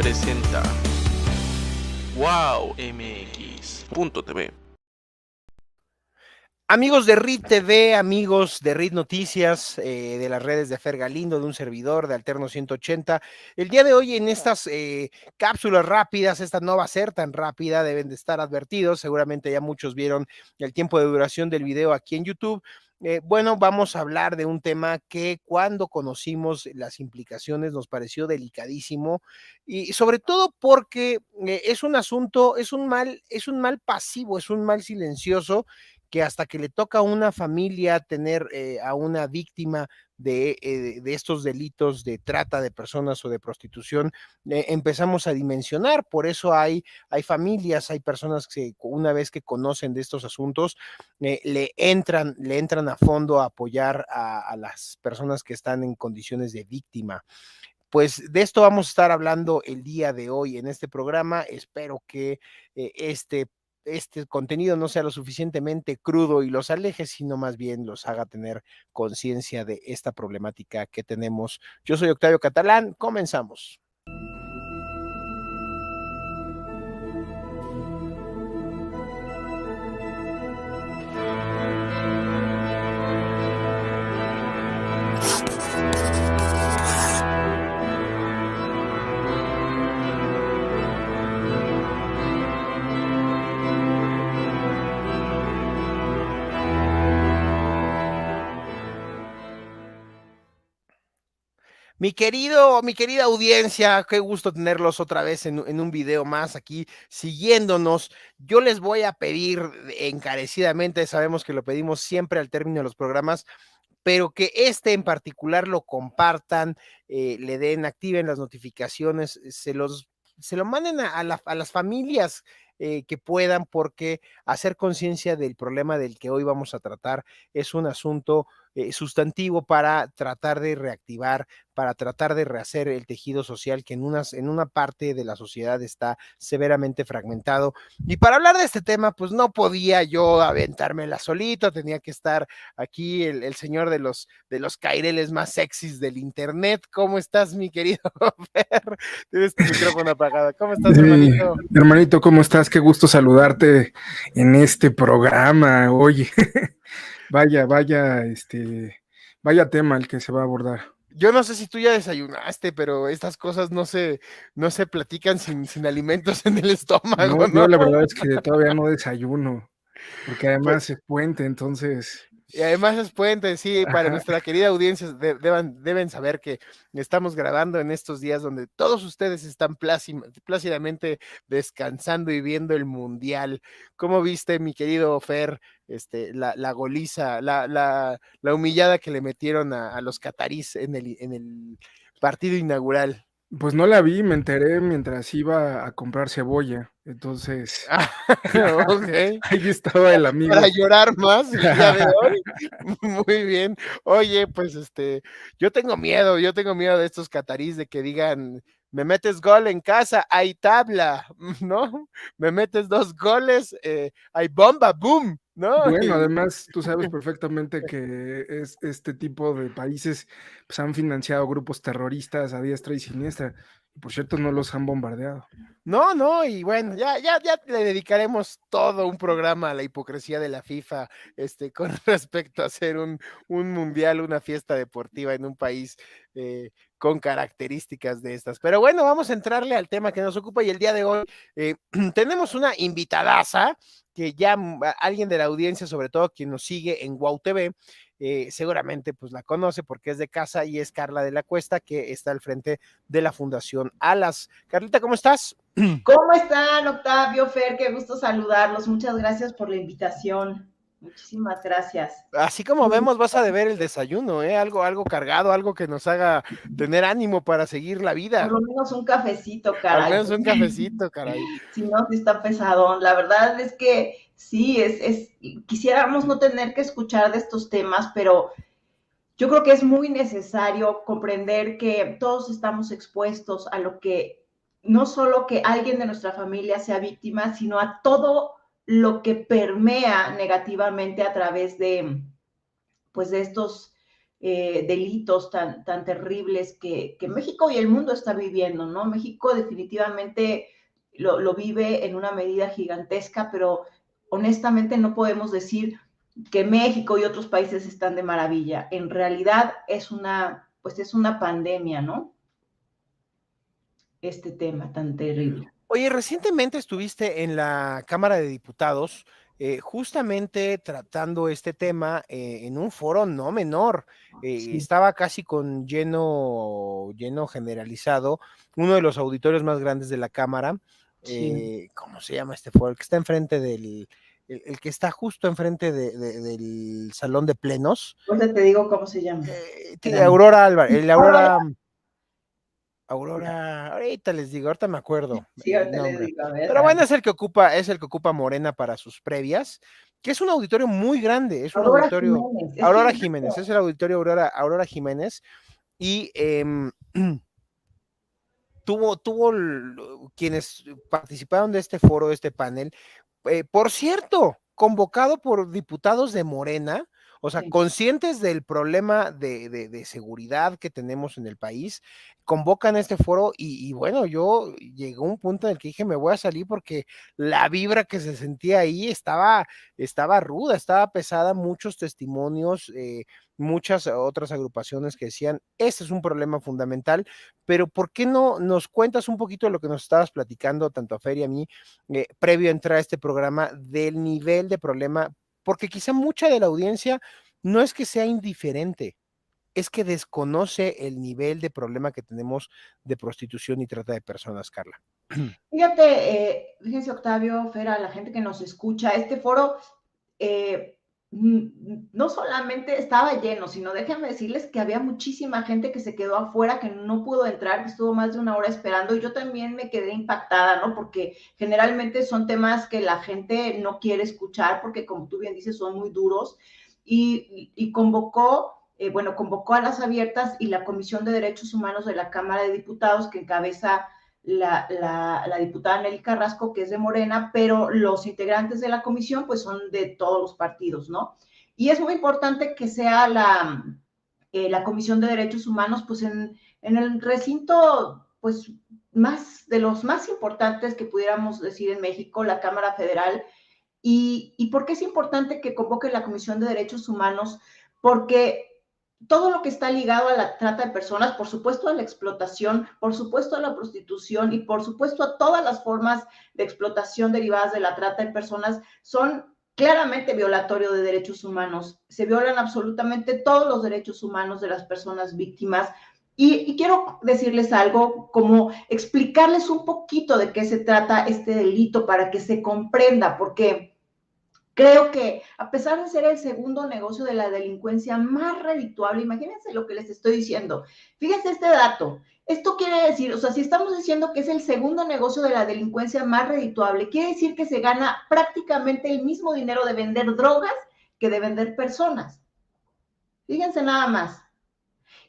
presenta WowMX.tv. Amigos de RIT TV, amigos de RIT Noticias, de las redes de Fer Galindo, de un servidor, de Alterno 180. El día de hoy en estas cápsulas rápidas, esta no va a ser tan rápida, deben de estar advertidos. Seguramente ya muchos vieron el tiempo de duración del video aquí en YouTube. Bueno, vamos a hablar de un tema que cuando conocimos las implicaciones nos pareció delicadísimo y sobre todo porque es un asunto, es un mal pasivo, es un mal silencioso que hasta que le toca a una familia tener a una víctima de estos delitos de trata de personas o de prostitución, empezamos a dimensionar. Por eso hay familias, hay personas que una vez que conocen de estos asuntos, le entran a fondo a apoyar a las personas que están en condiciones de víctima. Pues de esto vamos a estar hablando el día de hoy en este programa. Espero que este contenido no sea lo suficientemente crudo y los aleje, sino más bien los haga tener conciencia de esta problemática que tenemos. Yo soy Octavio Catalán, comenzamos. Mi querida audiencia, qué gusto tenerlos otra vez en un video más aquí siguiéndonos. Yo les voy a pedir encarecidamente, sabemos que lo pedimos siempre al término de los programas, pero que en particular lo compartan, le den, activen las notificaciones, se lo manden a las familias que puedan, porque hacer conciencia del problema del que hoy vamos a tratar es un asunto sustantivo para tratar de reactivar, para tratar de rehacer el tejido social que en una parte de la sociedad está severamente fragmentado. Y para hablar de este tema, pues no podía yo aventármela solito, tenía que estar aquí el señor de los caireles más sexys del internet. ¿Cómo estás, mi querido Fer? Tienes tu micrófono apagado. ¿Cómo estás, hermanito? Hermanito, ¿cómo estás? Qué gusto saludarte en este programa. Oye, vaya tema el que se va a abordar. Yo no sé si tú ya desayunaste, pero estas cosas no se platican sin alimentos en el estómago, No, ¿no? yo la verdad es que todavía no desayuno, porque Pues, además es puente, entonces. y además es puente, sí, para Ajá. nuestra querida audiencia deben saber que estamos grabando en estos días donde todos ustedes están plácidamente descansando y viendo el mundial. ¿Cómo viste, mi querido Fer, la goliza, la humillada que le metieron a los catarís en el partido inaugural? Pues no la vi, me enteré mientras iba a comprar cebolla, entonces Ah, ok. ahí estaba el amigo. Para llorar más el día de hoy. Muy bien. Oye, pues yo tengo miedo de estos catarís de que digan, me metes gol en casa, hay tabla, ¿no? Me metes 2 goles, hay bomba, boom, ¿no? Bueno, además tú sabes perfectamente que este tipo de países pues, han financiado grupos terroristas a diestra y siniestra. Y por cierto, no los han bombardeado. No, y bueno, ya le dedicaremos todo un programa a la hipocresía de la FIFA, con respecto a hacer un mundial, una fiesta deportiva en un país con características de estas. Pero bueno, vamos a entrarle al tema que nos ocupa, y el día de hoy tenemos una invitadaza que ya alguien de la audiencia, sobre todo quien nos sigue en Wow TV, seguramente pues la conoce porque es de casa, y es Carla de la Cuesta, que está al frente de la Fundación Alas. Carlita, ¿cómo estás? ¿Cómo están, Octavio, Fer? Qué gusto saludarlos. Muchas gracias por la invitación. Muchísimas gracias. Así como vemos, vas a deber el desayuno, algo cargado, algo que nos haga tener ánimo para seguir la vida. Por lo menos un cafecito, Al caray. menos un cafecito, caray. Si no, sí está pesadón. La verdad es que sí, quisiéramos no tener que escuchar de estos temas, pero yo creo que es muy necesario comprender que todos estamos expuestos a lo que, no solo que alguien de nuestra familia sea víctima, sino a todo lo que permea negativamente a través de, pues, de estos delitos tan terribles que México y el mundo está viviendo, ¿no? México definitivamente lo vive en una medida gigantesca, pero honestamente no podemos decir que México y otros países están de maravilla. En realidad es una pandemia, ¿no? Este tema tan terrible. Oye, recientemente estuviste en la Cámara de Diputados justamente tratando este tema en un foro no menor. Sí. Estaba casi con lleno generalizado, uno de los auditorios más grandes de la Cámara. Sí. ¿Cómo se llama este foro? El que está enfrente el que está justo enfrente del salón de plenos. Ahorita te digo cómo se llama. Aurora Álvarez, Aurora, ahorita les digo, ahorita me acuerdo Sí, el ahorita les nombre. digo, a ver. Pero bueno, es el que ocupa Morena para sus previas, que es un auditorio muy grande, es un Aurora auditorio Jiménez. Aurora Jiménez, es el auditorio Aurora Jiménez, y quienes participaron de este foro, de este panel, por cierto, convocado por diputados de Morena, o sea, Sí. conscientes del problema de seguridad que tenemos en el país, convocan este foro y bueno, yo llegó un punto en el que dije, me voy a salir porque la vibra que se sentía ahí estaba ruda, estaba pesada, muchos testimonios, muchas otras agrupaciones que decían, este es un problema fundamental, pero ¿por qué no nos cuentas un poquito de lo que nos estabas platicando, tanto a Fer y a mí, previo a entrar a este programa, del nivel de problema? Porque quizá mucha de la audiencia no es que sea indiferente, es que desconoce el nivel de problema que tenemos de prostitución y trata de personas, Carla. Fíjense, Octavio, Fera, la gente que nos escucha, este foro no solamente estaba lleno, sino déjenme decirles que había muchísima gente que se quedó afuera, que no pudo entrar, que estuvo más de una hora esperando, y yo también me quedé impactada, ¿no? Porque generalmente son temas que la gente no quiere escuchar, porque como tú bien dices, son muy duros, y convocó a las abiertas y la Comisión de Derechos Humanos de la Cámara de Diputados, que encabeza la diputada Nelly Carrasco, que es de Morena, pero los integrantes de la comisión pues son de todos los partidos, ¿no? Y es muy importante que sea la Comisión de Derechos Humanos pues en el recinto pues de los más importantes que pudiéramos decir en México, la Cámara Federal. ¿Y por qué es importante que convoque la Comisión de Derechos Humanos? Porque todo lo que está ligado a la trata de personas, por supuesto a la explotación, por supuesto a la prostitución y por supuesto a todas las formas de explotación derivadas de la trata de personas, son claramente violatorio de derechos humanos. Se violan absolutamente todos los derechos humanos de las personas víctimas. Y quiero decirles algo, como explicarles un poquito de qué se trata este delito para que se comprenda, porque creo que a pesar de ser el segundo negocio de la delincuencia más redituable, imagínense lo que les estoy diciendo. Fíjense este dato. Esto quiere decir, o sea, si estamos diciendo que es el segundo negocio de la delincuencia más redituable, quiere decir que se gana prácticamente el mismo dinero de vender drogas que de vender personas. Fíjense nada más.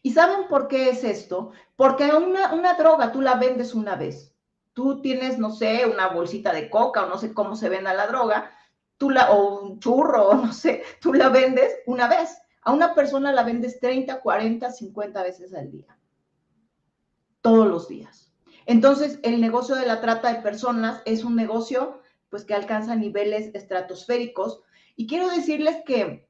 ¿Y saben por qué es esto? Porque una droga tú la vendes una vez. Tú tienes, no sé, una bolsita de coca o no sé cómo se venda la droga, o un churro, no sé, tú la vendes una vez. A una persona la vendes 30, 40, 50 veces al día. Todos los días. Entonces, el negocio de la trata de personas es un negocio pues que alcanza niveles estratosféricos. Y quiero decirles que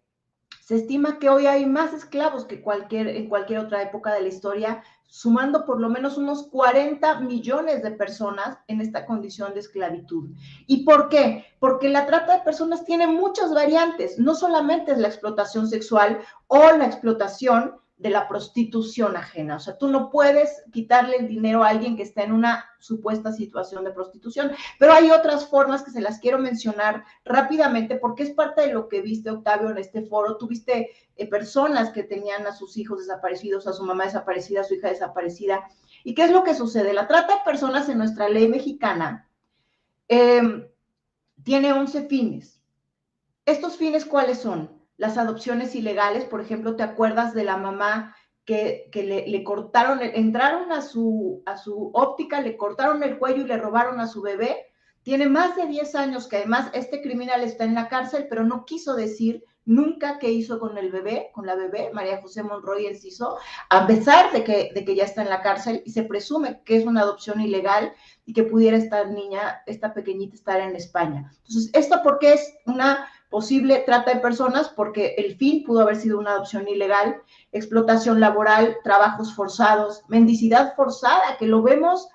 se estima que hoy hay más esclavos que en cualquier otra época de la historia, sumando por lo menos unos 40 millones de personas en esta condición de esclavitud. ¿Y por qué? Porque la trata de personas tiene muchas variantes, no solamente es la explotación sexual o la explotación de la prostitución ajena. O sea, tú no puedes quitarle el dinero a alguien que está en una supuesta situación de prostitución, pero hay otras formas que se las quiero mencionar rápidamente porque es parte de lo que viste, Octavio, en este foro. Tuviste personas que tenían a sus hijos desaparecidos, a su mamá desaparecida, a su hija desaparecida. ¿Y qué es lo que sucede? La trata de personas en nuestra ley mexicana tiene 11 fines. ¿Estos fines cuáles son? Las adopciones ilegales, por ejemplo, ¿te acuerdas de la mamá que le cortaron, entraron a su óptica, le cortaron el cuello y le robaron a su bebé? Tiene más de 10 años que además este criminal está en la cárcel, pero no quiso decir nunca qué hizo con el bebé, con la bebé, María José Monroy Enciso, a pesar de que ya está en la cárcel, y se presume que es una adopción ilegal y que pudiera esta niña, esta pequeñita, estar en España. Entonces, ¿esto por qué es una posible trata de personas? Porque el fin pudo haber sido una adopción ilegal, explotación laboral, trabajos forzados, mendicidad forzada, que lo vemos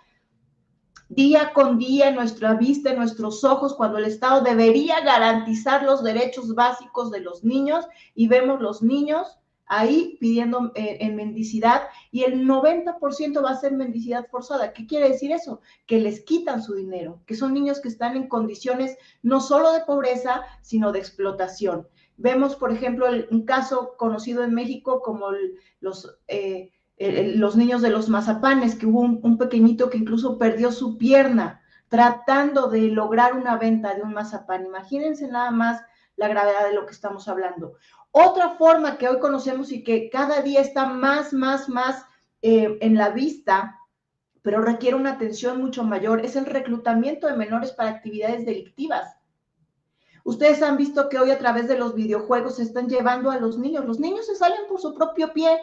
día con día en nuestra vista, en nuestros ojos, cuando el Estado debería garantizar los derechos básicos de los niños, y vemos los niños ahí pidiendo en mendicidad, y el 90% va a ser mendicidad forzada. ¿Qué quiere decir eso? Que les quitan su dinero, que son niños que están en condiciones no solo de pobreza, sino de explotación. Vemos, por ejemplo, un caso conocido en México como los niños de los mazapanes, que hubo un pequeñito que incluso perdió su pierna tratando de lograr una venta de un mazapán. Imagínense nada más la gravedad de lo que estamos hablando. Otra forma que hoy conocemos y que cada día está más en la vista, pero requiere una atención mucho mayor, es el reclutamiento de menores para actividades delictivas. Ustedes han visto que hoy a través de los videojuegos se están llevando a los niños se salen por su propio pie.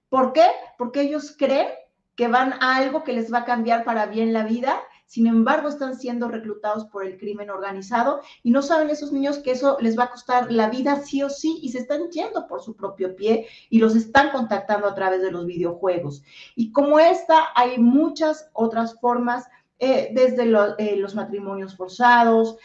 ¿Por qué? Porque ellos creen que van a algo que les va a cambiar para bien la vida, sin embargo están siendo reclutados por el crimen organizado y no saben esos niños que eso les va a costar la vida sí o sí, y se están yendo por su propio pie y los están contactando a través de los videojuegos. Y como esta, hay muchas otras formas, desde los matrimonios forzados,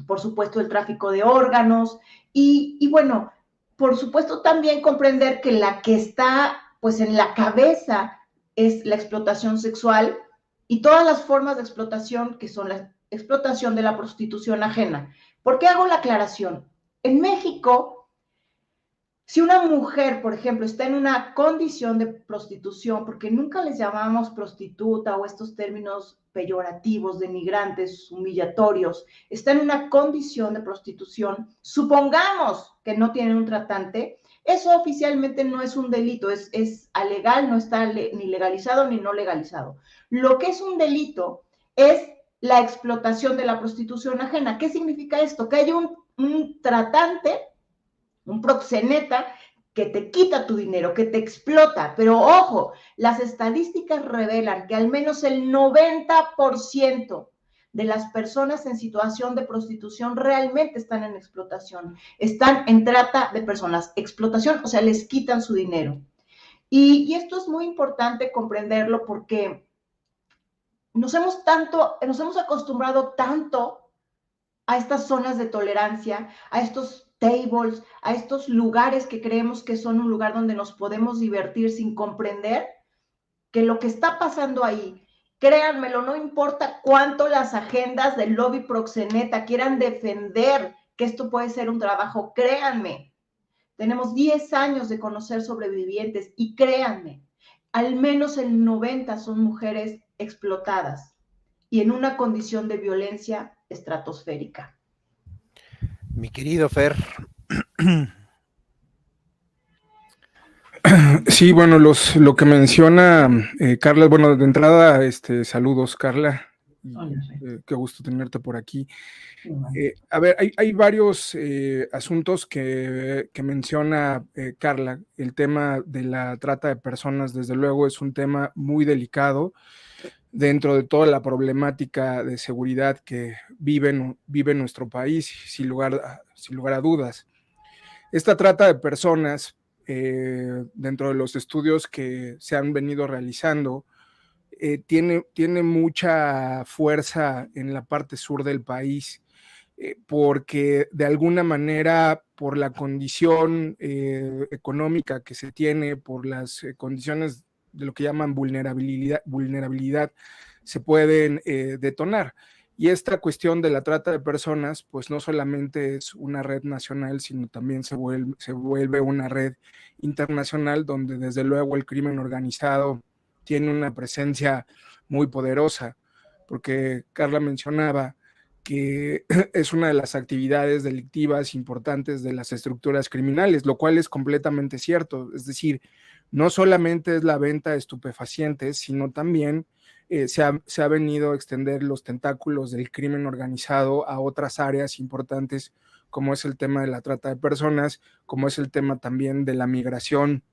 por supuesto el tráfico de órganos y bueno, por supuesto también comprender que la que está pues en la cabeza es la explotación sexual y todas las formas de explotación que son la explotación de la prostitución ajena. ¿Por qué hago la aclaración? En México, si una mujer, por ejemplo, está en una condición de prostitución, porque nunca les llamamos prostituta o estos términos peyorativos, denigrantes, humillatorios, está en una condición de prostitución, supongamos que no tienen un tratante, eso oficialmente no es un delito, es alegal, no está ni legalizado ni no legalizado. Lo que es un delito es la explotación de la prostitución ajena. ¿Qué significa esto? Que hay un tratante, un proxeneta, que te quita tu dinero, que te explota. Pero ojo, las estadísticas revelan que al menos el 90% de las personas en situación de prostitución realmente están en explotación, están en trata de personas, explotación, o sea, les quitan su dinero. Y esto es muy importante comprenderlo porque nos hemos acostumbrado tanto a estas zonas de tolerancia, a estos tables, a estos lugares que creemos que son un lugar donde nos podemos divertir sin comprender que lo que está pasando ahí, créanmelo, no importa cuánto las agendas del lobby proxeneta quieran defender que esto puede ser un trabajo, créanme, tenemos 10 años de conocer sobrevivientes y créanme, al menos el 90% son mujeres explotadas y en una condición de violencia estratosférica. Mi querido Fer. Sí, bueno, lo que menciona Carla, bueno, de entrada, saludos, Carla. Qué gusto tenerte por aquí. A ver, hay varios asuntos que menciona Carla. El tema de la trata de personas, desde luego, es un tema muy delicado dentro de toda la problemática de seguridad que vive nuestro país, sin lugar a dudas. Esta trata de personas, dentro de los estudios que se han venido realizando, tiene mucha fuerza en la parte sur del país, porque de alguna manera, por la condición económica que se tiene, por las condiciones de lo que llaman vulnerabilidad se pueden detonar. Y esta cuestión de la trata de personas, pues no solamente es una red nacional, sino también se vuelve una red internacional, donde desde luego el crimen organizado tiene una presencia muy poderosa, porque Carla mencionaba que es una de las actividades delictivas importantes de las estructuras criminales, lo cual es completamente cierto. Es decir, no solamente es la venta de estupefacientes, sino también se ha venido a extender los tentáculos del crimen organizado a otras áreas importantes, como es el tema de la trata de personas, como es el tema también de la migración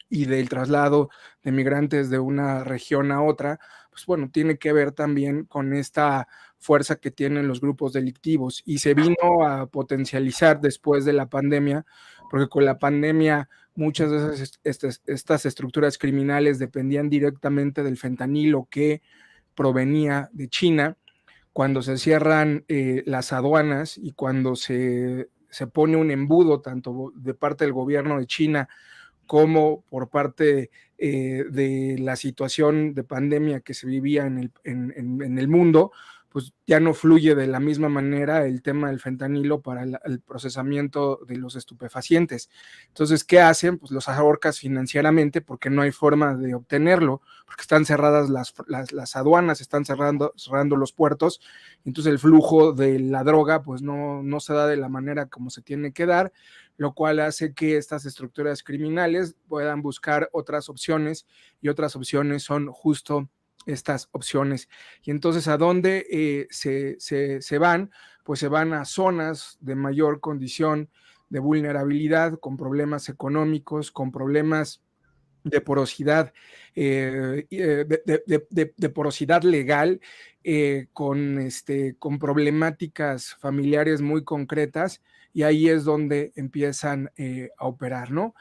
y del traslado de migrantes de una región a otra, pues bueno, tiene que ver también con esta fuerza que tienen los grupos delictivos y se vino a potencializar después de la pandemia, porque con la pandemia muchas de estas estructuras criminales dependían directamente del fentanilo que provenía de China. Cuando se cierran las aduanas y cuando se pone un embudo tanto de parte del gobierno de China como por parte de la situación de pandemia que se vivía en el mundo, pues ya no fluye de la misma manera el tema del fentanilo para el procesamiento de los estupefacientes. Entonces, ¿qué hacen? Pues los ahorcas financieramente porque no hay forma de obtenerlo, porque están cerradas las aduanas, están cerrando los puertos, entonces el flujo de la droga pues no se da de la manera como se tiene que dar, lo cual hace que estas estructuras criminales puedan buscar otras opciones y otras opciones son justo estas opciones. Y entonces, ¿a dónde se van? Pues se van a zonas de mayor condición de vulnerabilidad, con problemas económicos, con problemas de porosidad, de porosidad legal, con problemáticas familiares muy concretas, y ahí es donde empiezan a operar, ¿no?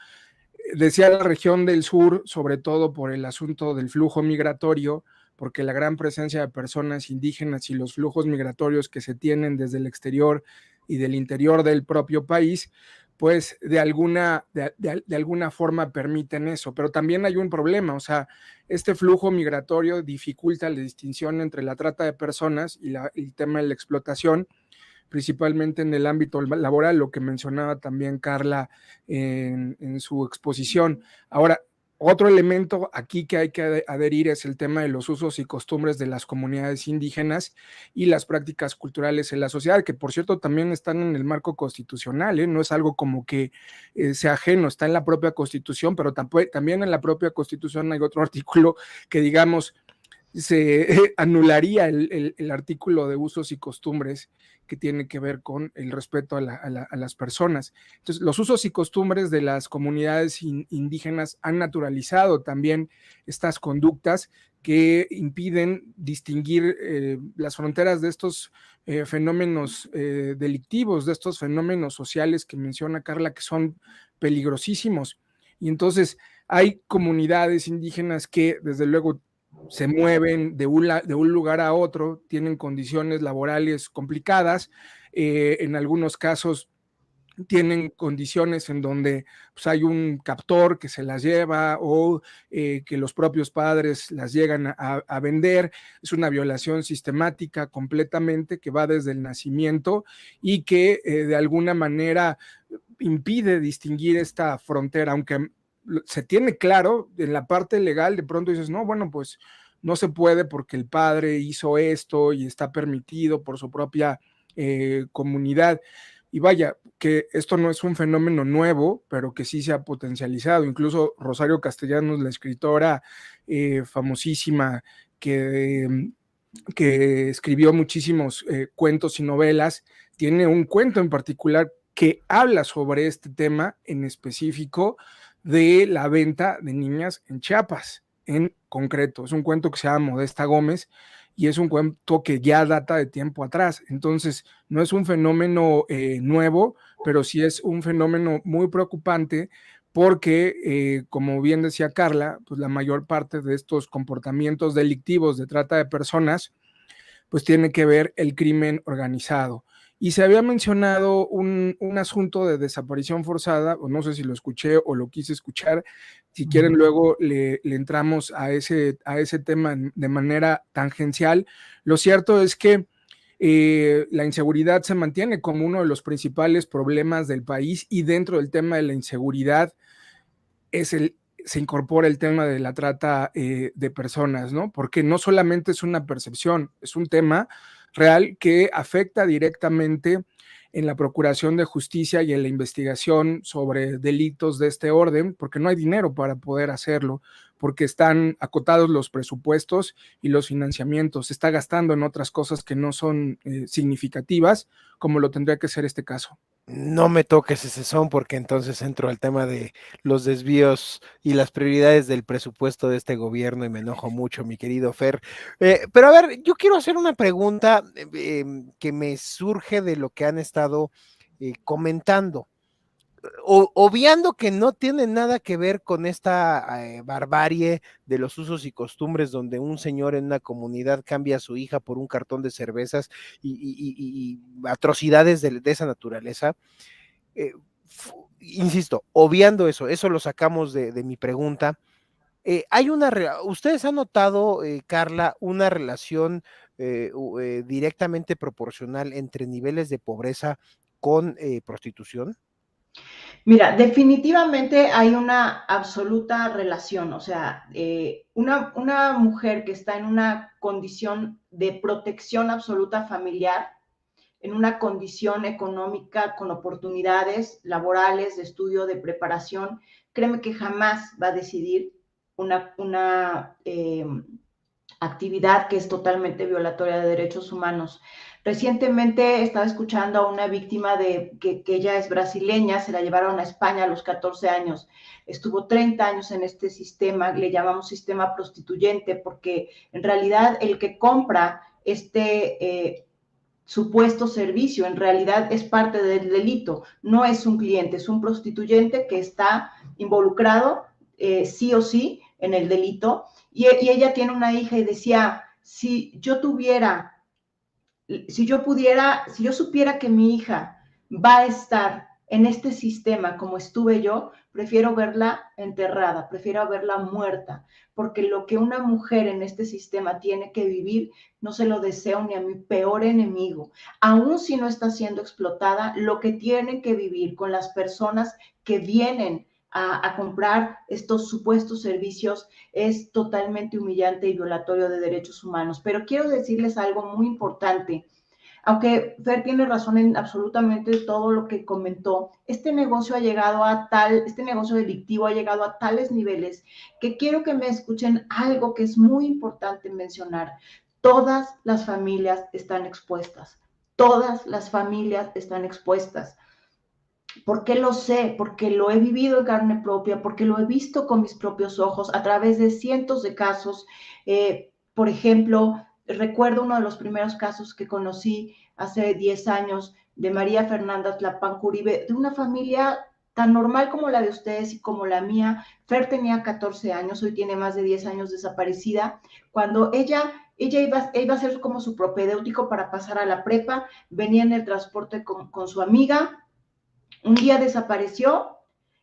Decía la región del sur, sobre todo por el asunto del flujo migratorio, porque la gran presencia de personas indígenas y los flujos migratorios que se tienen desde el exterior y del interior del propio país, pues de alguna forma permiten eso. Pero también hay un problema, o sea, este flujo migratorio dificulta la distinción entre la trata de personas y el tema de la explotación, principalmente en el ámbito laboral, lo que mencionaba también Carla en su exposición. Ahora, otro elemento aquí que hay que adherir es el tema de los usos y costumbres de las comunidades indígenas y las prácticas culturales en la sociedad, que por cierto también están en el marco constitucional, no es algo como que sea ajeno, está en la propia Constitución, pero también en la propia Constitución hay otro artículo que, digamos, se anularía el artículo de usos y costumbres que tiene que ver con el respeto a las personas. Entonces, los usos y costumbres de las comunidades indígenas han naturalizado también estas conductas que impiden distinguir las fronteras de estos fenómenos delictivos, de estos fenómenos sociales que menciona Carla, que son peligrosísimos. Y entonces hay comunidades indígenas que desde luego se mueven de un lugar a otro, tienen condiciones laborales complicadas, en algunos casos tienen condiciones en donde pues, hay un captor que se las lleva o que los propios padres las llegan a vender. Es una violación sistemática completamente que va desde el nacimiento y que de alguna manera impide distinguir esta frontera, aunque se tiene claro en la parte legal, de pronto dices, no, bueno, pues no se puede porque el padre hizo esto y está permitido por su propia comunidad. Y vaya, que esto no es un fenómeno nuevo, pero que sí se ha potencializado. Incluso Rosario Castellanos, la escritora famosísima que escribió muchísimos cuentos y novelas, tiene un cuento en particular que habla sobre este tema en específico de la venta de niñas en Chiapas, en concreto. Es un cuento que se llama Modesta Gómez y es un cuento que ya data de tiempo atrás. Entonces, no es un fenómeno nuevo, pero sí es un fenómeno muy preocupante porque, como bien decía Carla, pues la mayor parte de estos comportamientos delictivos de trata de personas, pues tiene que ver el crimen organizado. Y se había mencionado un asunto de desaparición forzada, o no sé si lo escuché o lo quise escuchar. Si quieren, luego le entramos a ese tema de manera tangencial. Lo cierto es que la inseguridad se mantiene como uno de los principales problemas del país, y dentro del tema de la inseguridad se incorpora el tema de la trata de personas, ¿no? Porque no solamente es una percepción, es un tema real que afecta directamente en la procuración de justicia y en la investigación sobre delitos de este orden, porque no hay dinero para poder hacerlo, porque están acotados los presupuestos y los financiamientos, se está gastando en otras cosas que no son significativas, como lo tendría que ser este caso. No me toques ese son porque entonces entro al tema de los desvíos y las prioridades del presupuesto de este gobierno y me enojo mucho, mi querido Fer. Pero a ver, yo quiero hacer una pregunta que me surge de lo que han estado comentando. Obviando que no tiene nada que ver con esta barbarie de los usos y costumbres donde un señor en una comunidad cambia a su hija por un cartón de cervezas y atrocidades de esa naturaleza, insisto, obviando eso lo sacamos de mi pregunta. ¿Ustedes han notado, Carla, una relación directamente proporcional entre niveles de pobreza con prostitución? Mira, definitivamente hay una absoluta relación, o sea, una mujer que está en una condición de protección absoluta familiar, en una condición económica con oportunidades laborales, de estudio, de preparación, créeme que jamás va a decidir una actividad que es totalmente violatoria de derechos humanos. Recientemente estaba escuchando a una víctima de que ella es brasileña, se la llevaron a España a los 14 años, estuvo 30 años en este sistema, le llamamos sistema prostituyente, porque en realidad el que compra supuesto servicio, en realidad es parte del delito, no es un cliente, es un prostituyente que está involucrado sí o sí en el delito, y ella tiene una hija y decía, si yo supiera que mi hija va a estar en este sistema como estuve yo, prefiero verla enterrada, prefiero verla muerta, porque lo que una mujer en este sistema tiene que vivir, no se lo deseo ni a mi peor enemigo. Aún si no está siendo explotada, lo que tiene que vivir con las personas que vienen a comprar estos supuestos servicios es totalmente humillante y violatorio de derechos humanos. Pero quiero decirles algo muy importante. Aunque Fer tiene razón en absolutamente todo lo que comentó, este negocio delictivo ha llegado a tales niveles que quiero que me escuchen algo que es muy importante mencionar. Todas las familias están expuestas. Todas las familias están expuestas. ¿Por qué lo sé? Porque lo he vivido en carne propia, porque lo he visto con mis propios ojos a través de cientos de casos. Por ejemplo, recuerdo uno de los primeros casos que conocí hace 10 años de María Fernanda Tlapán Curibe, de una familia tan normal como la de ustedes y como la mía. Fer tenía 14 años, hoy tiene más de 10 años desaparecida. Cuando ella iba a ser como su propedéutico para pasar a la prepa, venía en el transporte con su amiga. Un día desapareció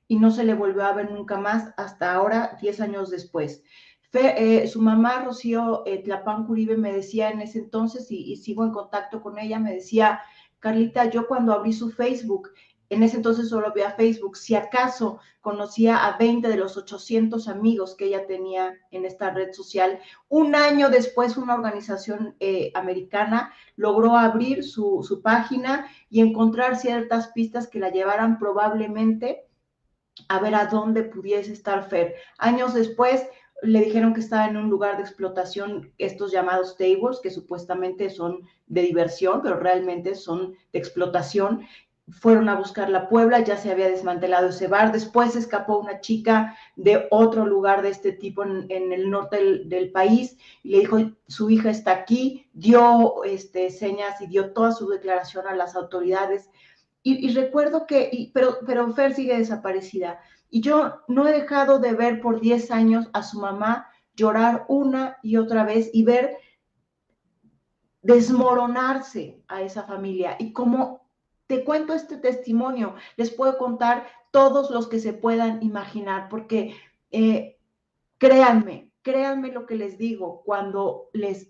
y no se le volvió a ver nunca más hasta ahora, 10 años después. Su mamá, Rocío Tlapán Curibe, me decía en ese entonces, y sigo en contacto con ella, me decía, Carlita, yo cuando abrí su Facebook, en ese entonces solo veía Facebook, si acaso conocía a 20 de los 800 amigos que ella tenía en esta red social. Un año después, una organización americana logró abrir su página y encontrar ciertas pistas que la llevaran probablemente a ver a dónde pudiese estar Fer. Años después le dijeron que estaba en un lugar de explotación, estos llamados tables, que supuestamente son de diversión, pero realmente son de explotación. Fueron a buscarla a Puebla, ya se había desmantelado ese bar. Después escapó una chica de otro lugar de este tipo en el norte del país y le dijo, su hija está aquí, dio señas y dio toda su declaración a las autoridades. Y recuerdo pero Fer sigue desaparecida. Y yo no he dejado de ver por 10 años a su mamá llorar una y otra vez y ver desmoronarse a esa familia. Y como te cuento este testimonio, les puedo contar todos los que se puedan imaginar, porque créanme lo que les digo cuando les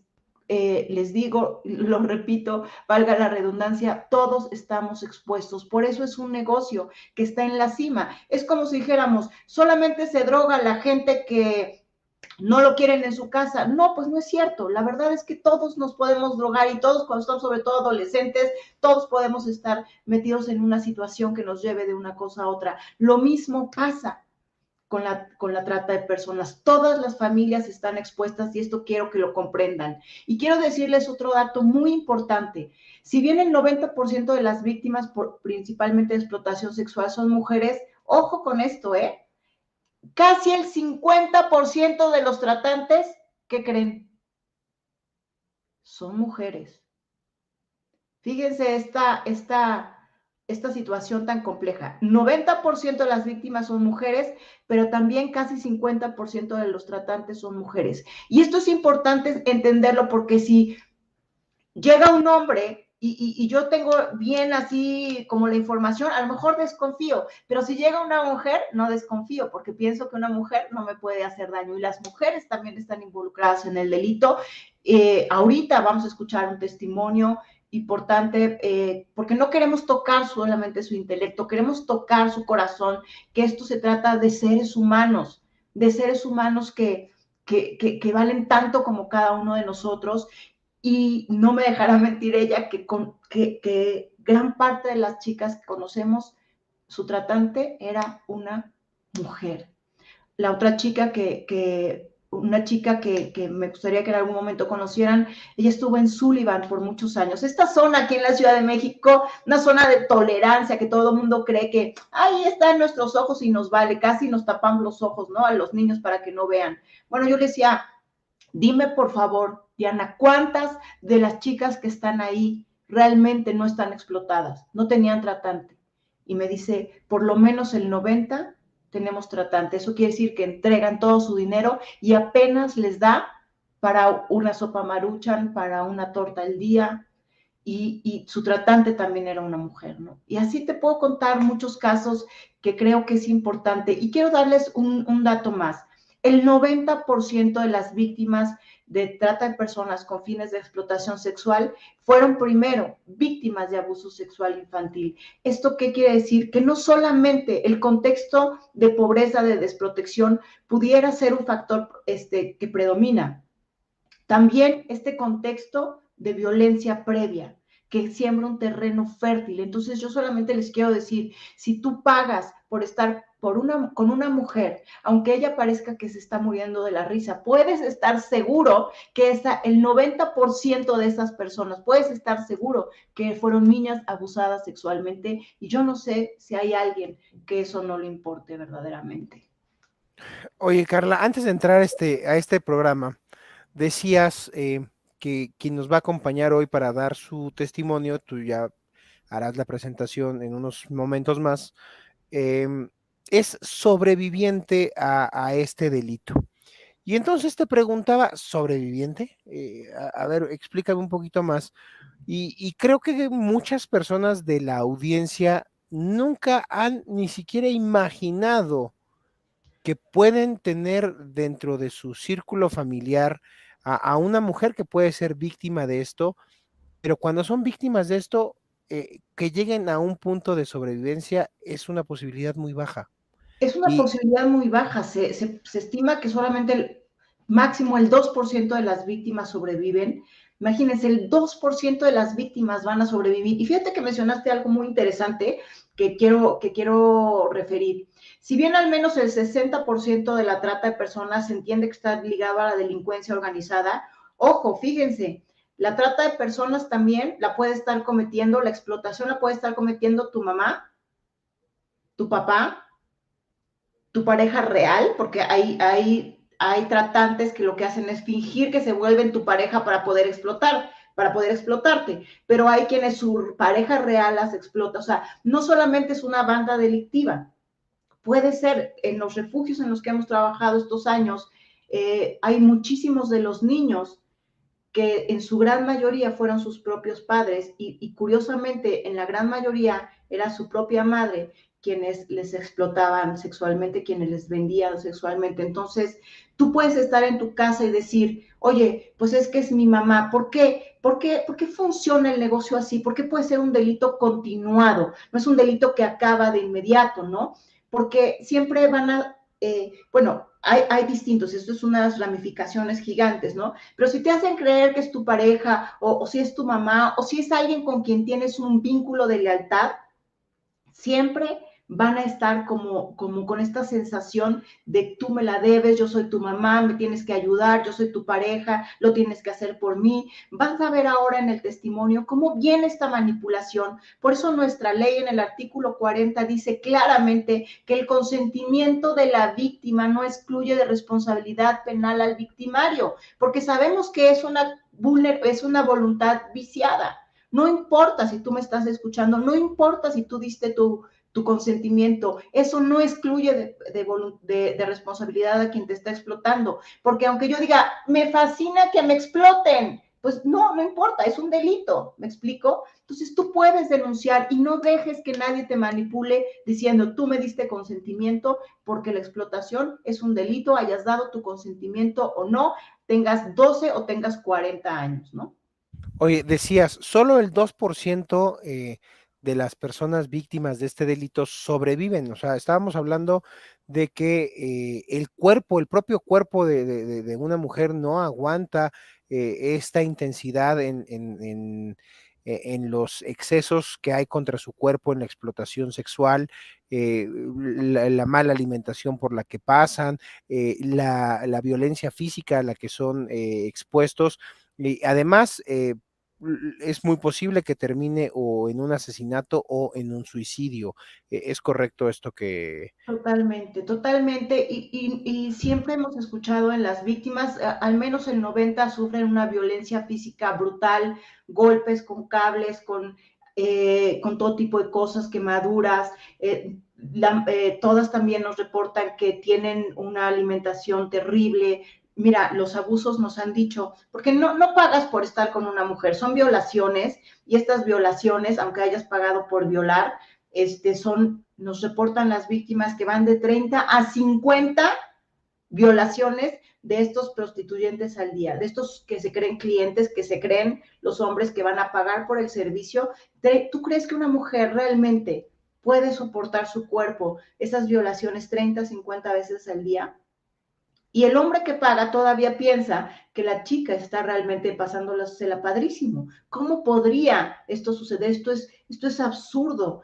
digo, lo repito, valga la redundancia, todos estamos expuestos. Por eso es un negocio que está en la cima. Es como si dijéramos, solamente se droga la gente que no lo quieren en su casa. No, pues no es cierto. La verdad es que todos nos podemos drogar y todos, cuando estamos sobre todo adolescentes, todos podemos estar metidos en una situación que nos lleve de una cosa a otra. Lo mismo pasa con la trata de personas. Todas las familias están expuestas y esto quiero que lo comprendan. Y quiero decirles otro dato muy importante. Si bien el 90% de las víctimas, principalmente de explotación sexual, son mujeres, ojo con esto, casi el 50% de los tratantes, ¿qué creen? Son mujeres. Fíjense esta situación tan compleja. 90% de las víctimas son mujeres, pero también casi 50% de los tratantes son mujeres. Y esto es importante entenderlo porque si llega un hombre y yo tengo bien así como la información, a lo mejor desconfío, pero si llega una mujer, no desconfío, porque pienso que una mujer no me puede hacer daño. Y las mujeres también están involucradas en el delito. Ahorita vamos a escuchar un testimonio importante, porque no queremos tocar solamente su intelecto, queremos tocar su corazón, que esto se trata de seres humanos que valen tanto como cada uno de nosotros. Y no me dejará mentir ella que gran parte de las chicas que conocemos, su tratante era una mujer. La otra chica una chica que me gustaría que en algún momento conocieran, ella estuvo en Sullivan por muchos años. Esta zona aquí en la Ciudad de México, una zona de tolerancia que todo el mundo cree que ahí está en nuestros ojos y nos vale, casi nos tapamos los ojos, ¿no? A los niños para que no vean. Bueno, yo le decía, dime por favor, Diana, ¿cuántas de las chicas que están ahí realmente no están explotadas? No tenían tratante. Y me dice, por lo menos el 90% tenemos tratante. Eso quiere decir que entregan todo su dinero y apenas les da para una sopa Maruchan, para una torta al día. Y su tratante también era una mujer, ¿no? Y así te puedo contar muchos casos que creo que es importante. Y quiero darles un dato más. El 90% de las víctimas de trata de personas con fines de explotación sexual fueron primero víctimas de abuso sexual infantil. ¿Esto qué quiere decir? Que no solamente el contexto de pobreza, de desprotección, pudiera ser un factor que predomina. También este contexto de violencia previa, que siembra un terreno fértil. Entonces yo solamente les quiero decir, si tú pagas por estar con una mujer, aunque ella parezca que se está muriendo de la risa, puedes estar seguro que el 90% de esas personas, puedes estar seguro que fueron niñas abusadas sexualmente, y yo no sé si hay alguien que eso no le importe verdaderamente. Oye, Carla, antes de entrar a este programa, decías que quien nos va a acompañar hoy para dar su testimonio, tú ya harás la presentación en unos momentos más, es sobreviviente a este delito. Y entonces te preguntaba, ¿sobreviviente? A ver, explícame un poquito más. Y creo que muchas personas de la audiencia nunca han ni siquiera imaginado que pueden tener dentro de su círculo familiar a una mujer que puede ser víctima de esto, pero cuando son víctimas de esto, que lleguen a un punto de sobrevivencia es una posibilidad muy baja. Es una posibilidad muy baja. Se estima que solamente máximo el 2% de las víctimas sobreviven. Imagínense, el 2% de las víctimas van a sobrevivir. Y fíjate que mencionaste algo muy interesante que quiero referir. Si bien al menos el 60% de la trata de personas se entiende que está ligado a la delincuencia organizada, ojo, fíjense, la trata de personas también la puede estar cometiendo, la explotación la puede estar cometiendo tu mamá, tu papá, tu pareja real, porque hay tratantes que lo que hacen es fingir que se vuelven tu pareja para poder explotarte, pero hay quienes su pareja real las explota. O sea, no solamente es una banda delictiva, puede ser en los refugios en los que hemos trabajado estos años, hay muchísimos de los niños que en su gran mayoría fueron sus propios padres y curiosamente en la gran mayoría era su propia madre quienes les explotaban sexualmente, quienes les vendían sexualmente. Entonces, tú puedes estar en tu casa y decir, oye, pues es que es mi mamá. ¿Por qué? ¿Por qué funciona el negocio así? ¿Por qué puede ser un delito continuado? No es un delito que acaba de inmediato, ¿no? Porque siempre van a, hay distintos, esto es unas ramificaciones gigantes, ¿no? Pero si te hacen creer que es tu pareja, o si es tu mamá, o si es alguien con quien tienes un vínculo de lealtad, siempre van a estar como con esta sensación de tú me la debes, yo soy tu mamá, me tienes que ayudar, yo soy tu pareja, lo tienes que hacer por mí. Vas a ver ahora en el testimonio cómo viene esta manipulación. Por eso nuestra ley en el artículo 40 dice claramente que el consentimiento de la víctima no excluye de responsabilidad penal al victimario, porque sabemos que es una voluntad viciada. No importa si tú me estás escuchando, no importa si tú diste tu consentimiento, eso no excluye de responsabilidad a quien te está explotando, porque aunque yo diga, me fascina que me exploten, pues no importa, es un delito, ¿me explico? Entonces tú puedes denunciar y no dejes que nadie te manipule diciendo, tú me diste consentimiento, porque la explotación es un delito, hayas dado tu consentimiento o no, tengas 12 o tengas 40 años, ¿no? Oye, decías, solo el 2% de las personas víctimas de este delito sobreviven. O sea, estábamos hablando de que el propio cuerpo de una mujer no aguanta esta intensidad en los excesos que hay contra su cuerpo, en la explotación sexual, la mala alimentación por la que pasan, la violencia física a la que son expuestos. Y además, es muy posible que termine o en un asesinato o en un suicidio. ¿Es correcto esto que... Totalmente, totalmente. Y siempre hemos escuchado en las víctimas, al menos el 90 sufren una violencia física brutal, golpes con cables, con todo tipo de cosas, quemaduras. Todas también nos reportan que tienen una alimentación terrible. Mira, los abusos nos han dicho, porque no pagas por estar con una mujer, son violaciones, y estas violaciones, aunque hayas pagado por violar, nos reportan las víctimas que van de 30 a 50 violaciones de estos prostituyentes al día, de estos que se creen clientes, que se creen los hombres que van a pagar por el servicio. ¿Tú crees que una mujer realmente puede soportar su cuerpo, esas violaciones 30, 50 veces al día? Y el hombre que paga todavía piensa que la chica está realmente pasándosela padrísimo. ¿Cómo podría esto suceder? Esto es absurdo.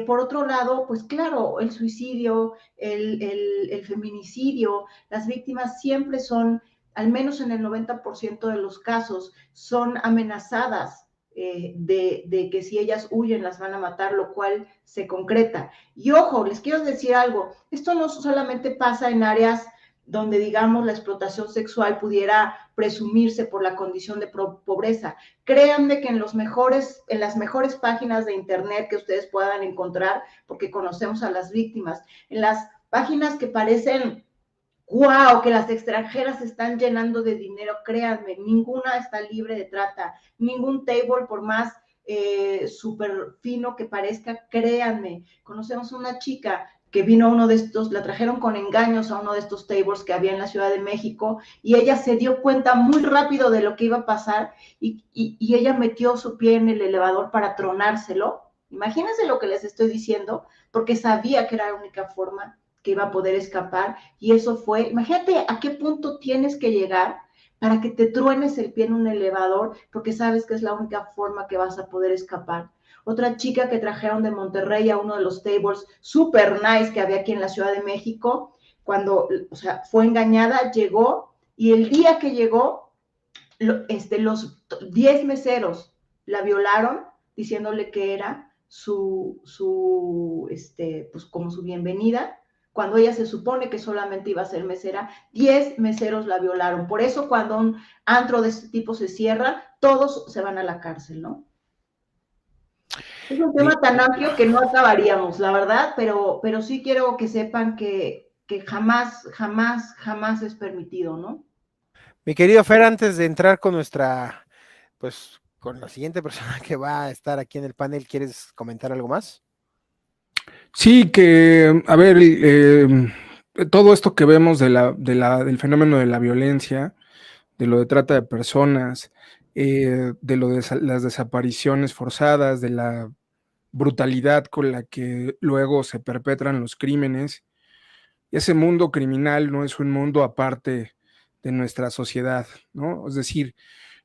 Por otro lado, pues claro, el suicidio, el feminicidio, las víctimas siempre son, al menos en el 90% de los casos, son amenazadas de que si ellas huyen las van a matar, lo cual se concreta. Y ojo, les quiero decir algo, esto no solamente pasa en áreas donde, digamos, la explotación sexual pudiera presumirse por la condición de pobreza. Créanme que en las mejores páginas de internet que ustedes puedan encontrar, porque conocemos a las víctimas, en las páginas que parecen, wow, que las extranjeras se están llenando de dinero, créanme, ninguna está libre de trata, ningún table, por más súper fino que parezca, créanme. Conocemos una chica que vino a uno de estos, la trajeron con engaños a uno de estos tables que había en la Ciudad de México, y ella se dio cuenta muy rápido de lo que iba a pasar, y ella metió su pie en el elevador para tronárselo. Imagínense lo que les estoy diciendo, porque sabía que era la única forma que iba a poder escapar, y eso fue, imagínate a qué punto tienes que llegar para que te truenes el pie en un elevador, porque sabes que es la única forma que vas a poder escapar. Otra chica que trajeron de Monterrey a uno de los tables super nice que había aquí en la Ciudad de México, cuando, o sea, fue engañada, llegó, y el día que llegó, los 10 meseros la violaron, diciéndole que era pues como su bienvenida, cuando ella se supone que solamente iba a ser mesera. 10 meseros la violaron. Por eso cuando un antro de este tipo se cierra, todos se van a la cárcel, ¿no? Es un tema tan amplio que no acabaríamos, la verdad, pero sí quiero que sepan que jamás, jamás, jamás es permitido, ¿no? Mi querido Fer, antes de entrar con pues con la siguiente persona que va a estar aquí en el panel, ¿quieres comentar algo más? Sí, que, a ver, todo esto que vemos del fenómeno de la violencia, de lo de trata de personas, de lo de las desapariciones forzadas, de la brutalidad con la que luego se perpetran los crímenes. Ese mundo criminal no es un mundo aparte de nuestra sociedad, ¿no? Es decir,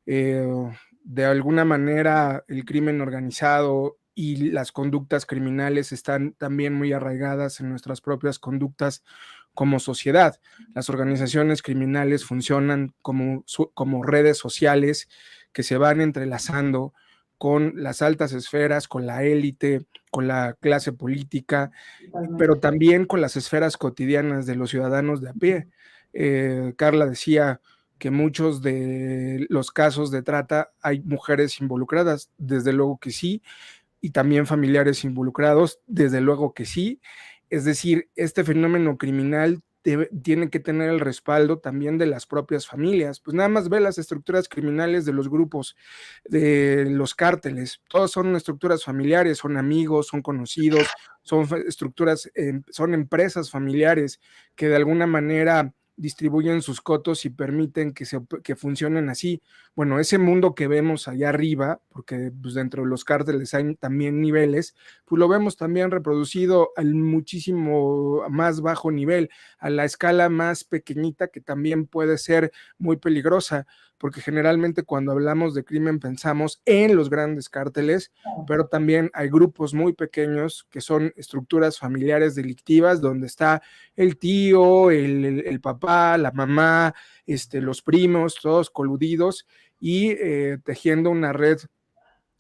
de alguna manera el crimen organizado y las conductas criminales están también muy arraigadas en nuestras propias conductas como sociedad. Las organizaciones criminales funcionan como redes sociales que se van entrelazando con las altas esferas, con la élite, con la clase política, pero también con las esferas cotidianas de los ciudadanos de a pie. Carla decía que muchos de los casos de trata hay mujeres involucradas, desde luego que sí, y también familiares involucrados, desde luego que sí. Es decir, este fenómeno criminal tiene que tener el respaldo también de las propias familias. Pues nada más ve las estructuras criminales de los grupos, de los cárteles, todos son estructuras familiares, son amigos, son conocidos, son estructuras, son empresas familiares que de alguna manera distribuyen sus cotos y permiten que funcionen así. Bueno, ese mundo que vemos allá arriba, porque pues, dentro de los cárteles hay también niveles, pues lo vemos también reproducido al muchísimo más bajo nivel, a la escala más pequeñita, que también puede ser muy peligrosa, porque generalmente cuando hablamos de crimen pensamos en los grandes cárteles, pero también hay grupos muy pequeños que son estructuras familiares delictivas, donde está el tío, el papá, la mamá, los primos, todos coludidos y tejiendo una red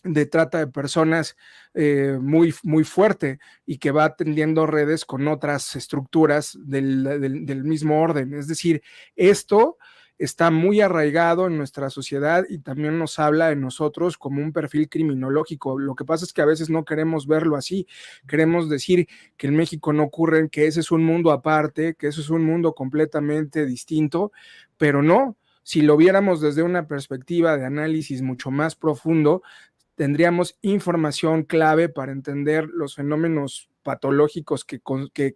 de trata de personas muy, muy fuerte y que va tendiendo redes con otras estructuras del mismo orden. Es decir, esto está muy arraigado en nuestra sociedad y también nos habla de nosotros como un perfil criminológico. Lo que pasa es que a veces no queremos verlo así, queremos decir que en México no ocurren, que ese es un mundo aparte, que eso es un mundo completamente distinto, pero no. Si lo viéramos desde una perspectiva de análisis mucho más profundo, tendríamos información clave para entender los fenómenos patológicos que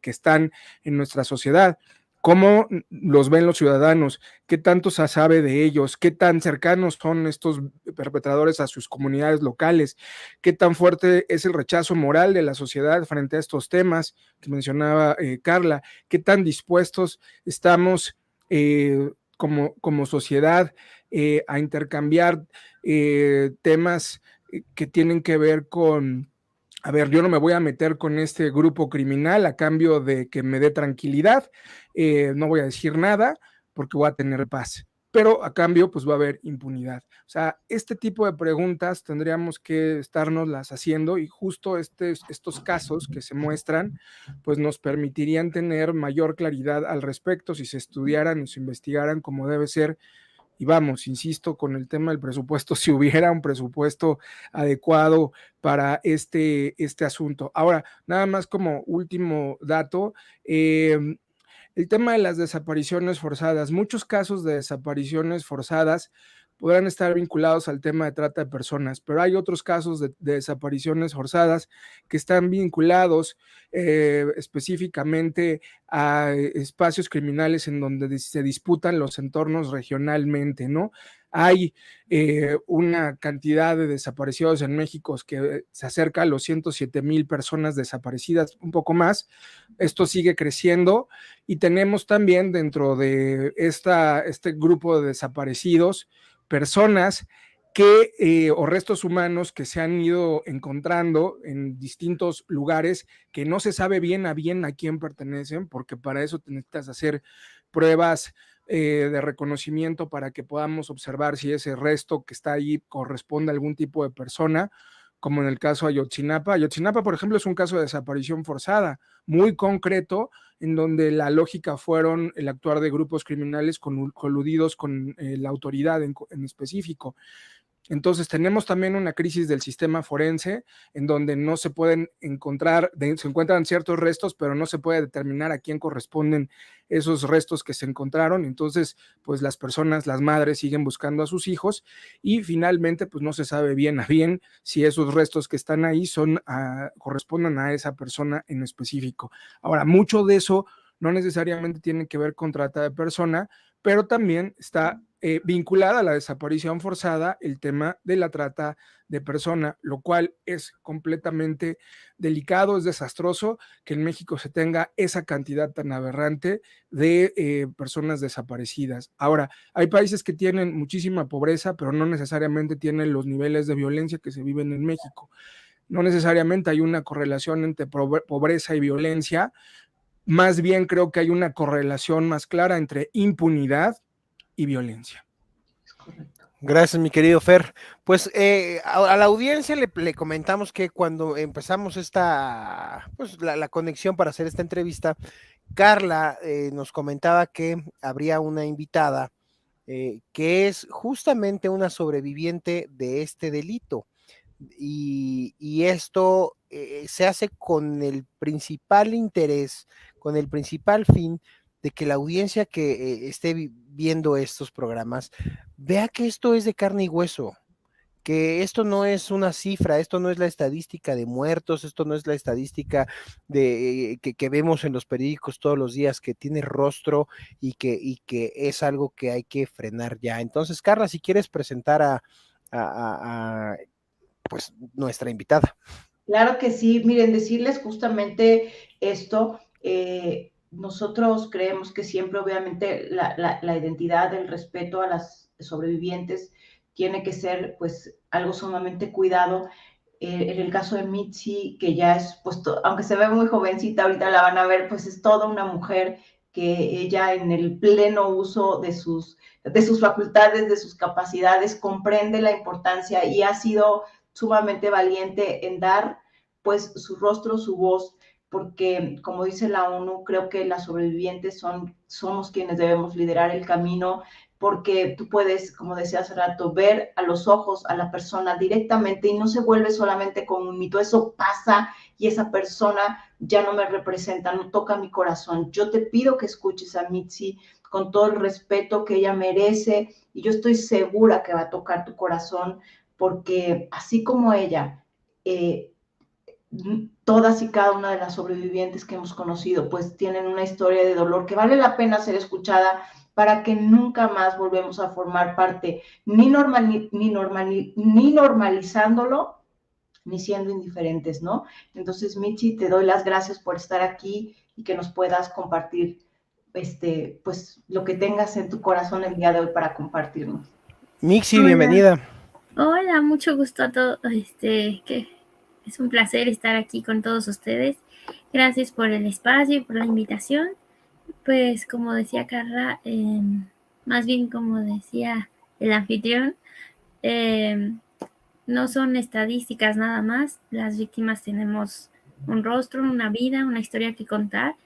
están en nuestra sociedad. ¿Cómo los ven los ciudadanos? ¿Qué tanto se sabe de ellos? ¿Qué tan cercanos son estos perpetradores a sus comunidades locales? ¿Qué tan fuerte es el rechazo moral de la sociedad frente a estos temas que mencionaba Carla? ¿Qué tan dispuestos estamos como sociedad a intercambiar temas que tienen que ver con, a ver, yo no me voy a meter con este grupo criminal a cambio de que me dé tranquilidad, no voy a decir nada porque voy a tener paz, pero a cambio pues va a haber impunidad. O sea, este tipo de preguntas tendríamos que estarnoslas haciendo y justo estos casos que se muestran pues nos permitirían tener mayor claridad al respecto si se estudiaran y se investigaran como debe ser. Y vamos, insisto, con el tema del presupuesto, si hubiera un presupuesto adecuado para este asunto. Ahora, nada más como último dato, el tema de las desapariciones forzadas. Muchos casos de desapariciones forzadas podrán estar vinculados al tema de trata de personas, pero hay otros casos de desapariciones forzadas que están vinculados específicamente a espacios criminales en donde se disputan los entornos regionalmente, ¿no? Hay una cantidad de desaparecidos en México que se acerca a los 107,000 personas desaparecidas, un poco más. Esto sigue creciendo y tenemos también dentro de este grupo de desaparecidos personas o restos humanos que se han ido encontrando en distintos lugares que no se sabe bien a quién pertenecen, porque para eso necesitas hacer pruebas de reconocimiento para que podamos observar si ese resto que está ahí corresponde a algún tipo de persona, como en el caso de Ayotzinapa. Ayotzinapa, por ejemplo, es un caso de desaparición forzada, muy concreto, en donde la lógica fueron el actuar de grupos criminales coludidos con la autoridad en específico. Entonces tenemos también una crisis del sistema forense en donde no se pueden se encuentran ciertos restos, pero no se puede determinar a quién corresponden esos restos que se encontraron. Entonces, pues las personas, las madres siguen buscando a sus hijos y finalmente, pues no se sabe bien a bien si esos restos que están ahí corresponden a esa persona en específico. Ahora, mucho de eso no necesariamente tiene que ver con trata de persona, pero también está vinculada a la desaparición forzada el tema de la trata de persona, lo cual es completamente delicado, es desastroso que en México se tenga esa cantidad tan aberrante de personas desaparecidas. Ahora, hay países que tienen muchísima pobreza, pero no necesariamente tienen los niveles de violencia que se viven en México. No necesariamente hay una correlación entre pobreza y violencia, más bien creo que hay una correlación más clara entre impunidad y violencia. Es correcto. Gracias, mi querido Fer. Pues a la audiencia le comentamos que cuando empezamos pues, la conexión para hacer esta entrevista, Carla nos comentaba que habría una invitada que es justamente una sobreviviente de este delito. Y esto se hace con el principal interés, con el principal fin de que la audiencia que esté viendo estos programas vea que esto es de carne y hueso, que esto no es una cifra, esto no es la estadística de muertos, esto no es la estadística que vemos en los periódicos todos los días, que tiene rostro y que es algo que hay que frenar ya. Entonces, Carla, si quieres presentar a pues nuestra invitada. Claro que sí, miren, decirles justamente esto, nosotros creemos que siempre obviamente la identidad, el respeto a las sobrevivientes tiene que ser pues algo sumamente cuidado. En el caso de Mitzi, que ya es, pues, aunque se ve muy jovencita, ahorita la van a ver, pues es toda una mujer que ella en el pleno uso de sus facultades, de sus capacidades, comprende la importancia y ha sido sumamente valiente en dar pues su rostro, su voz, porque como dice la ONU, creo que las sobrevivientes somos quienes debemos liderar el camino, porque tú puedes, como decía hace rato, ver a los ojos a la persona directamente y no se vuelve solamente como un mito, eso pasa y esa persona ya no me representa, no toca mi corazón. Yo te pido que escuches a Mitzi con todo el respeto que ella merece y yo estoy segura que va a tocar tu corazón, porque así como ella, todas y cada una de las sobrevivientes que hemos conocido, pues tienen una historia de dolor que vale la pena ser escuchada para que nunca más volvemos a formar parte, ni normalizándolo, ni siendo indiferentes, ¿no? Entonces, Michi, te doy las gracias por estar aquí y que nos puedas compartir, pues, lo que tengas en tu corazón el día de hoy para compartirnos. Mixi, Hola. bienvenida. Hola, mucho gusto a todos. Que es un placer estar aquí con todos ustedes. Gracias por el espacio y por la invitación. Pues como decía Carla, más bien como decía el anfitrión, no son estadísticas nada más. Las víctimas tenemos un rostro, una vida, una historia que contar.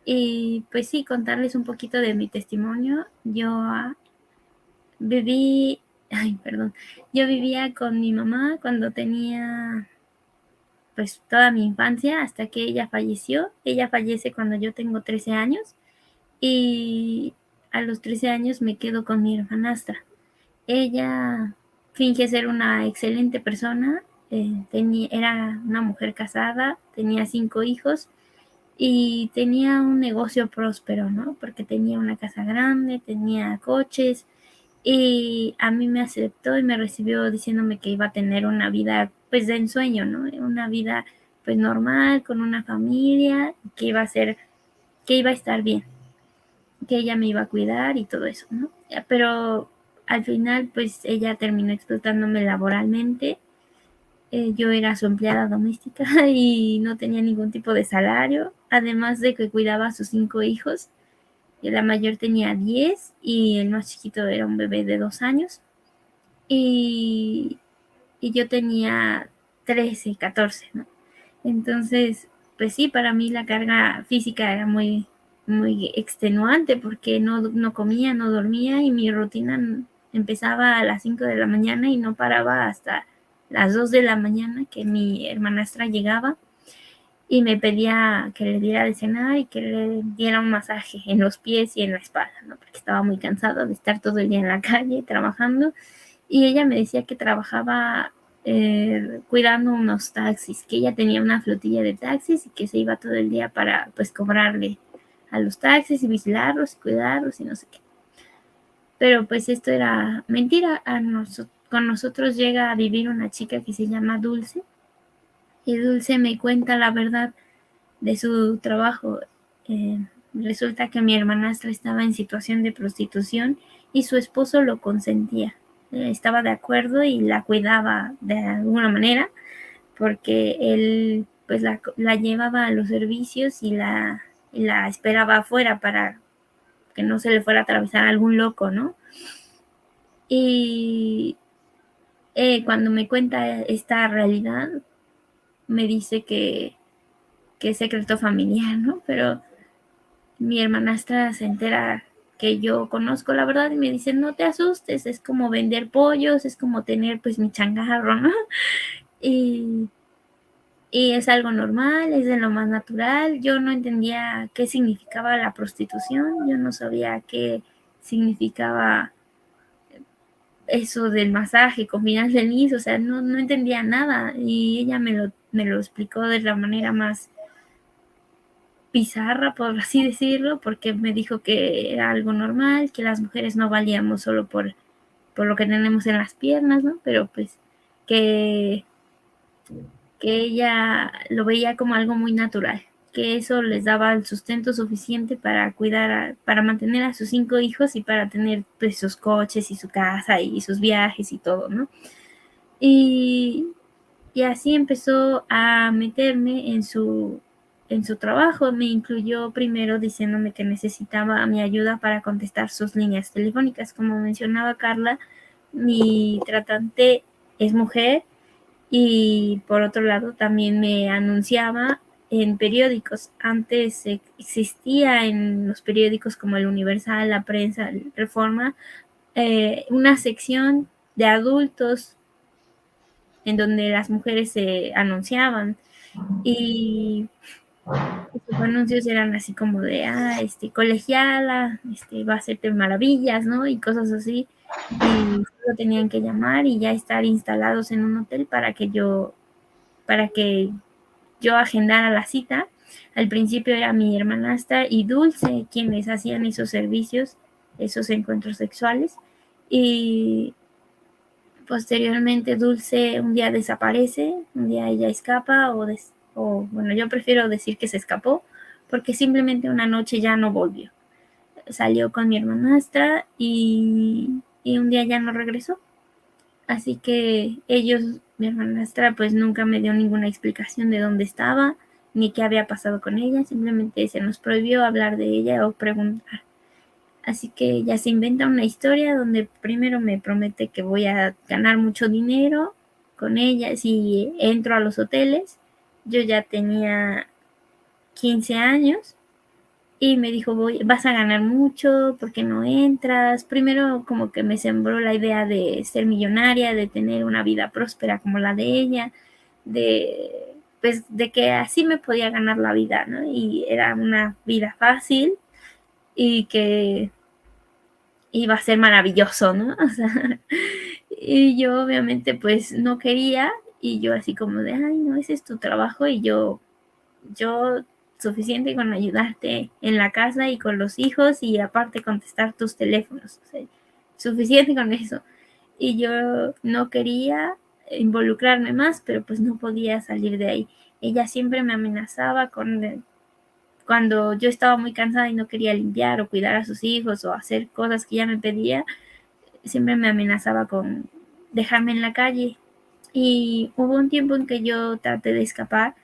Y pues sí, contarles un poquito de mi testimonio. Yo vivía con mi mamá cuando tenía pues toda mi infancia hasta que ella falleció. Ella fallece cuando yo tengo 13 años y a los 13 años me quedo con mi hermanastra. Ella finge ser una excelente persona, era una mujer casada, tenía 5 hijos y tenía un negocio próspero, ¿no? Porque tenía una casa grande, tenía coches. Y a mí me aceptó y me recibió diciéndome que iba a tener una vida pues de ensueño, ¿no? Una vida pues normal, con una familia, que iba a estar bien, que ella me iba a cuidar y todo eso, ¿no? Pero al final pues ella terminó explotándome laboralmente. Yo era su empleada doméstica y no tenía ningún tipo de salario, además de que cuidaba a sus 5 hijos. La mayor tenía 10 y el más chiquito era un bebé de 2 años. Y yo tenía 13, 14, ¿no? Entonces, pues sí, para mí la carga física era muy, muy extenuante porque no comía, no dormía y mi rutina empezaba a las 5 de la mañana y no paraba hasta las 2 de la mañana que mi hermanastra llegaba y me pedía que le diera de cenar y que le diera un masaje en los pies y en la espalda, ¿no? Porque estaba muy cansada de estar todo el día en la calle trabajando. Y ella me decía que trabajaba cuidando unos taxis, que ella tenía una flotilla de taxis y que se iba todo el día para pues cobrarle a los taxis y vigilarlos y cuidarlos y no sé qué. Pero pues esto era mentira. Con nosotros llega a vivir una chica que se llama Dulce. Y Dulce me cuenta la verdad de su trabajo. Resulta que mi hermanastra estaba en situación de prostitución y su esposo lo consentía. Estaba de acuerdo y la cuidaba de alguna manera, porque él pues la llevaba a los servicios y la esperaba afuera para que no se le fuera a atravesar algún loco, ¿no? Y cuando me cuenta esta realidad, me dice que es secreto familiar, ¿no? Pero mi hermanastra se entera que yo conozco la verdad y me dice, no te asustes, es como vender pollos, es como tener pues mi changarro, ¿no? Y es algo normal, es de lo más natural. Yo no entendía qué significaba la prostitución, yo no sabía qué significaba eso del masaje con final feliz, o sea, no entendía nada y ella me lo explicó de la manera más bizarra, por así decirlo, porque me dijo que era algo normal, que las mujeres no valíamos solo por lo que tenemos en las piernas, ¿no? Pero pues que ella lo veía como algo muy natural, que eso les daba el sustento suficiente para cuidar, para mantener a sus 5 hijos y para tener pues sus coches y su casa y sus viajes y todo, ¿no? Y así empezó a meterme en su trabajo. Me incluyó primero diciéndome que necesitaba mi ayuda para contestar sus líneas telefónicas. Como mencionaba Carla, mi tratante es mujer y por otro lado también me anunciaba en periódicos. Antes existía en los periódicos como el Universal, La Prensa, Reforma, una sección de adultos en donde las mujeres se anunciaban y sus anuncios eran así como de, colegiala, va a hacerte maravillas, ¿no? Y cosas así. Y solo tenían que llamar y ya estar instalados en un hotel para que yo agendara la cita. Al principio era mi hermanastra y Dulce quienes hacían esos servicios, esos encuentros sexuales. Y posteriormente Dulce un día desaparece, un día ella escapa o bueno, yo prefiero decir que se escapó porque simplemente una noche ya no volvió. Salió con mi hermanastra y un día ya no regresó. Así que mi hermanastra pues nunca me dio ninguna explicación de dónde estaba ni qué había pasado con ella, simplemente se nos prohibió hablar de ella o preguntar. Así que ella se inventa una historia donde primero me promete que voy a ganar mucho dinero con ella si entro a los hoteles. Yo ya tenía 15 años y me dijo, vas a ganar mucho, ¿por qué no entras? Primero como que me sembró la idea de ser millonaria, de tener una vida próspera como la de ella, pues de que así me podía ganar la vida, ¿no? Y era una vida fácil y que iba a ser maravilloso, ¿no? O sea, y yo obviamente pues no quería y yo así como de, ay, no, ese es tu trabajo y yo suficiente con ayudarte en la casa y con los hijos y aparte contestar tus teléfonos, o sea, suficiente con eso. Y yo no quería involucrarme más, pero pues no podía salir de ahí. Ella siempre me amenazaba cuando yo estaba muy cansada y no quería limpiar o cuidar a sus hijos o hacer cosas que ella me pedía, siempre me amenazaba con dejarme en la calle. Y hubo un tiempo en que yo traté de escapar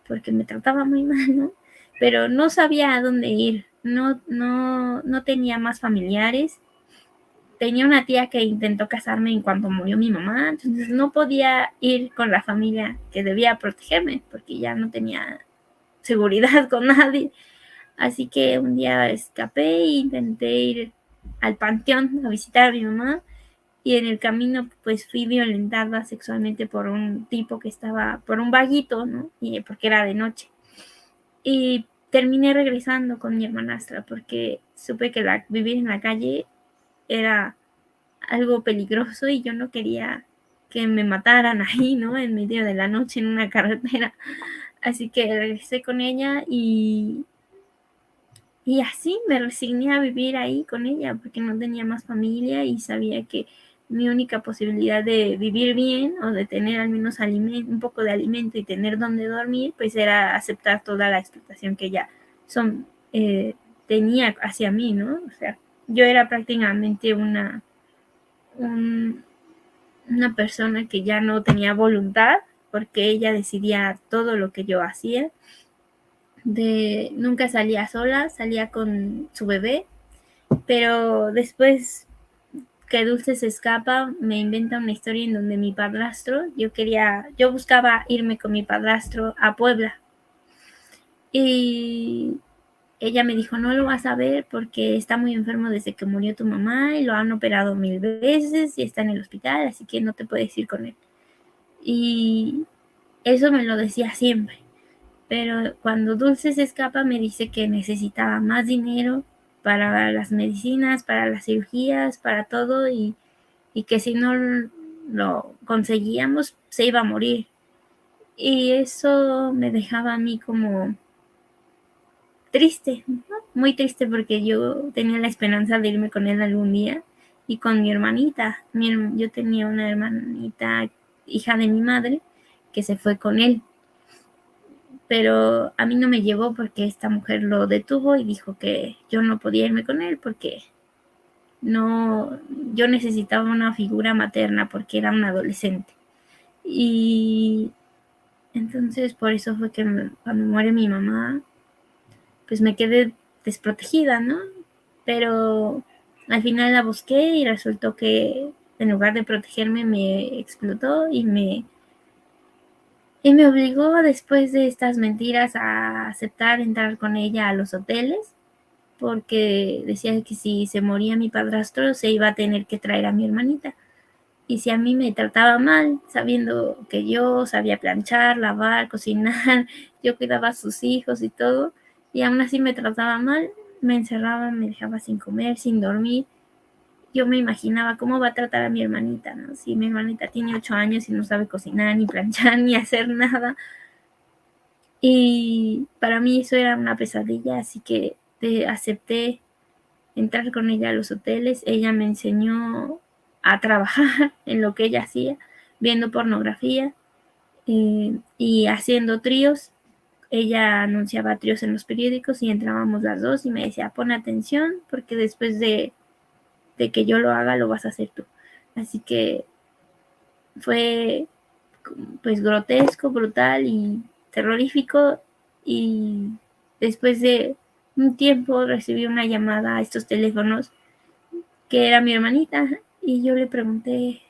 porque me trataba muy mal, ¿no? Pero no sabía a dónde ir, no tenía más familiares. Tenía una tía que intentó casarme en cuanto murió mi mamá, entonces no podía ir con la familia que debía protegerme porque ya no tenía seguridad con nadie. Así que un día escapé e intenté ir al panteón a visitar a mi mamá y en el camino pues fui violentada sexualmente por un tipo que estaba, por un vaguito, ¿no? Y porque era de noche. Y terminé regresando con mi hermanastra porque supe que vivir en la calle era algo peligroso y yo no quería que me mataran ahí, ¿no? En medio de la noche en una carretera. Así que regresé con ella y así me resigné a vivir ahí con ella porque no tenía más familia y sabía que mi única posibilidad de vivir bien o de tener al menos un poco de alimento y tener donde dormir, pues era aceptar toda la explotación que ella tenía hacia mí, ¿no? O sea, yo era prácticamente una persona que ya no tenía voluntad porque ella decidía todo lo que yo hacía. Nunca salía sola, salía con su bebé, pero después que Dulce se escapa, me inventa una historia en donde mi padrastro, yo buscaba irme con mi padrastro a Puebla, y ella me dijo, no lo vas a ver porque está muy enfermo desde que murió tu mamá y lo han operado 1000 veces y está en el hospital, así que no te puedes ir con él. Y eso me lo decía siempre. Pero cuando Dulce se escapa me dice que necesitaba más dinero para las medicinas, para las cirugías, para todo, y que si no lo conseguíamos se iba a morir. Y eso me dejaba a mí como triste, ¿no? Muy triste, porque yo tenía la esperanza de irme con él algún día y con mi hermanita. Yo tenía una hermanita, hija de mi madre, que se fue con él, pero a mí no me llevó porque esta mujer lo detuvo y dijo que yo no podía irme con él porque no, yo necesitaba una figura materna porque era un adolescente. Y entonces por eso fue que cuando muere mi mamá, pues me quedé desprotegida, ¿no? Pero al final la busqué y resultó que en lugar de protegerme me explotó y me obligó, después de estas mentiras, a aceptar entrar con ella a los hoteles, porque decía que si se moría mi padrastro se iba a tener que traer a mi hermanita. Y si a mí me trataba mal, sabiendo que yo sabía planchar, lavar, cocinar, yo cuidaba a sus hijos y todo, y aún así me trataba mal, me encerraba, me dejaba sin comer, sin dormir. Yo me imaginaba cómo va a tratar a mi hermanita, ¿no? Si mi hermanita tiene 8 años y no sabe cocinar, ni planchar, ni hacer nada. Y para mí eso era una pesadilla, así que acepté entrar con ella a los hoteles. Ella me enseñó a trabajar en lo que ella hacía, viendo pornografía y haciendo tríos. Ella anunciaba tríos en los periódicos y entrábamos las dos y me decía, pon atención porque después de que yo lo haga, lo vas a hacer tú. Así que fue pues grotesco, brutal y terrorífico. Y después de un tiempo recibí una llamada a estos teléfonos que era mi hermanita, y yo le pregunté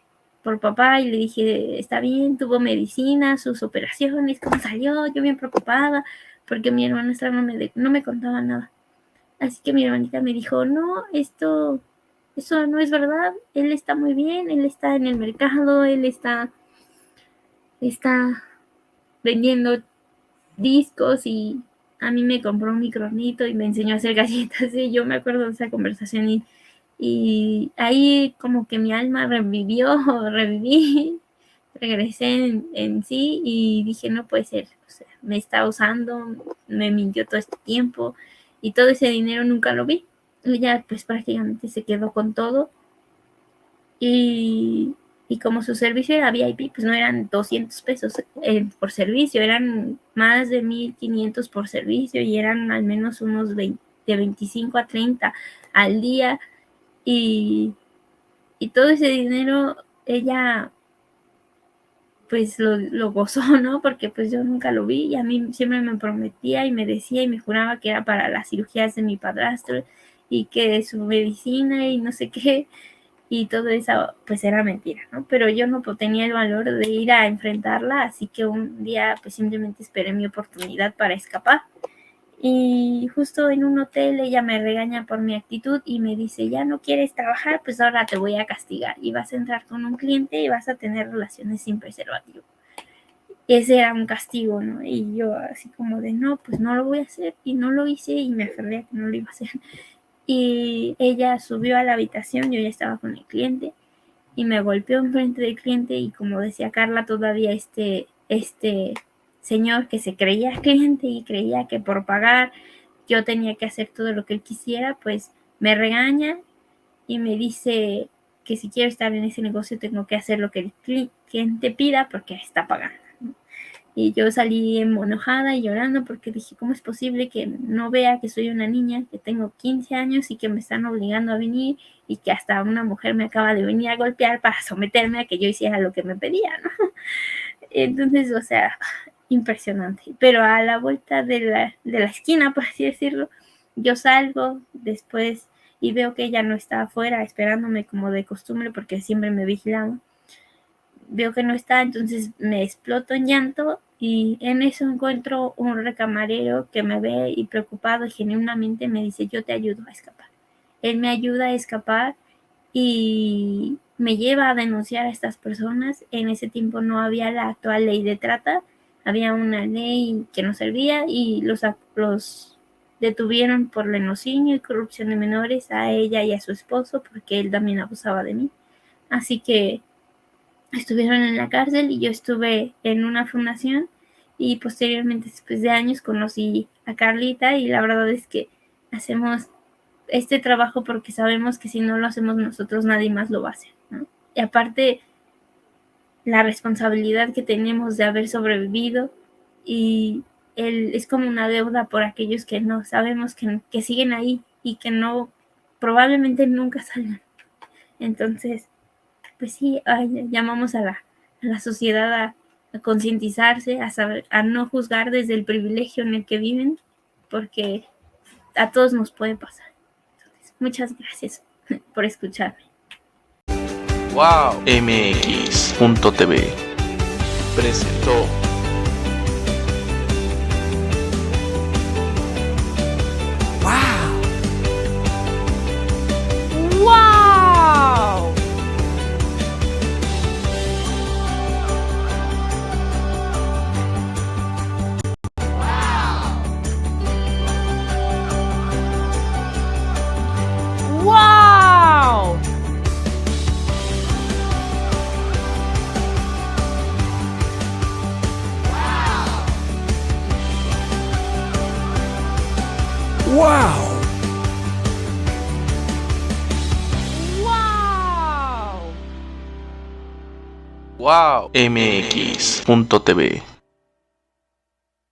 por papá y le dije, está bien, tuvo medicina, sus operaciones, ¿cómo salió? Yo bien preocupada porque mi hermanastra no me contaba nada. Así que mi hermanita me dijo, no, eso no es verdad, él está muy bien, él está en el mercado, él está vendiendo discos, y a mí me compró un microornito y me enseñó a hacer galletas. Y yo me acuerdo de esa conversación y ahí como que mi alma reviví, regresé en sí y dije, no puede ser, o sea, me está usando, me mintió todo este tiempo y todo ese dinero nunca lo vi. Ella pues prácticamente se quedó con todo, y como su servicio era VIP, pues no eran 200 pesos por servicio, eran más de 1500 por servicio, y eran al menos unos de 25 a 30 al día. Y todo ese dinero ella pues lo gozó, ¿no? Porque pues yo nunca lo vi, y a mí siempre me prometía y me decía y me juraba que era para las cirugías de mi padrastro y que su medicina y no sé qué, y todo eso pues era mentira, ¿no? Pero yo no tenía el valor de ir a enfrentarla, así que un día pues simplemente esperé mi oportunidad para escapar. Y justo en un hotel ella me regaña por mi actitud y me dice, ya no quieres trabajar, pues ahora te voy a castigar y vas a entrar con un cliente y vas a tener relaciones sin preservativo. Ese era un castigo, ¿no? Y yo así como de, no, pues no lo voy a hacer, y no lo hice y me aferré a que no lo iba a hacer. Y ella subió a la habitación, yo ya estaba con el cliente, y me golpeó enfrente del cliente, y como decía Carla, todavía este señor que se creía cliente y creía que por pagar yo tenía que hacer todo lo que él quisiera, pues me regaña y me dice que si quiero estar en ese negocio tengo que hacer lo que el cliente pida porque está pagando. Y yo salí enojada y llorando porque dije, ¿cómo es posible que no vea que soy una niña, que tengo 15 años y que me están obligando a venir, y que hasta una mujer me acaba de venir a golpear para someterme a que yo hiciera lo que me pedía, ¿no? Entonces, o sea, impresionante. Pero a la vuelta de la esquina, por así decirlo, yo salgo después y veo que ella no está afuera esperándome como de costumbre porque siempre me vigilaba. Veo que no está, entonces me exploto en llanto y en eso encuentro un recamarero que me ve y preocupado y genuinamente me dice, yo te ayudo a escapar. Él me ayuda a escapar y me lleva a denunciar a estas personas. En ese tiempo no había la actual ley de trata, había una ley que no servía y los detuvieron por lenocinio y corrupción de menores a ella y a su esposo porque él también abusaba de mí. Así que estuvieron en la cárcel y yo estuve en una fundación y posteriormente, después de años, conocí a Carlita y la verdad es que hacemos este trabajo porque sabemos que si no lo hacemos nosotros nadie más lo va a hacer, ¿no? Y aparte la responsabilidad que tenemos de haber sobrevivido y es como una deuda por aquellos que no sabemos que siguen ahí y que no probablemente nunca salgan. Entonces, pues sí, llamamos a la sociedad a concientizarse, a saber, a no juzgar desde el privilegio en el que viven, porque a todos nos puede pasar. Entonces, muchas gracias por escucharme. Wow. MX.tv presentó Wow. MX.tv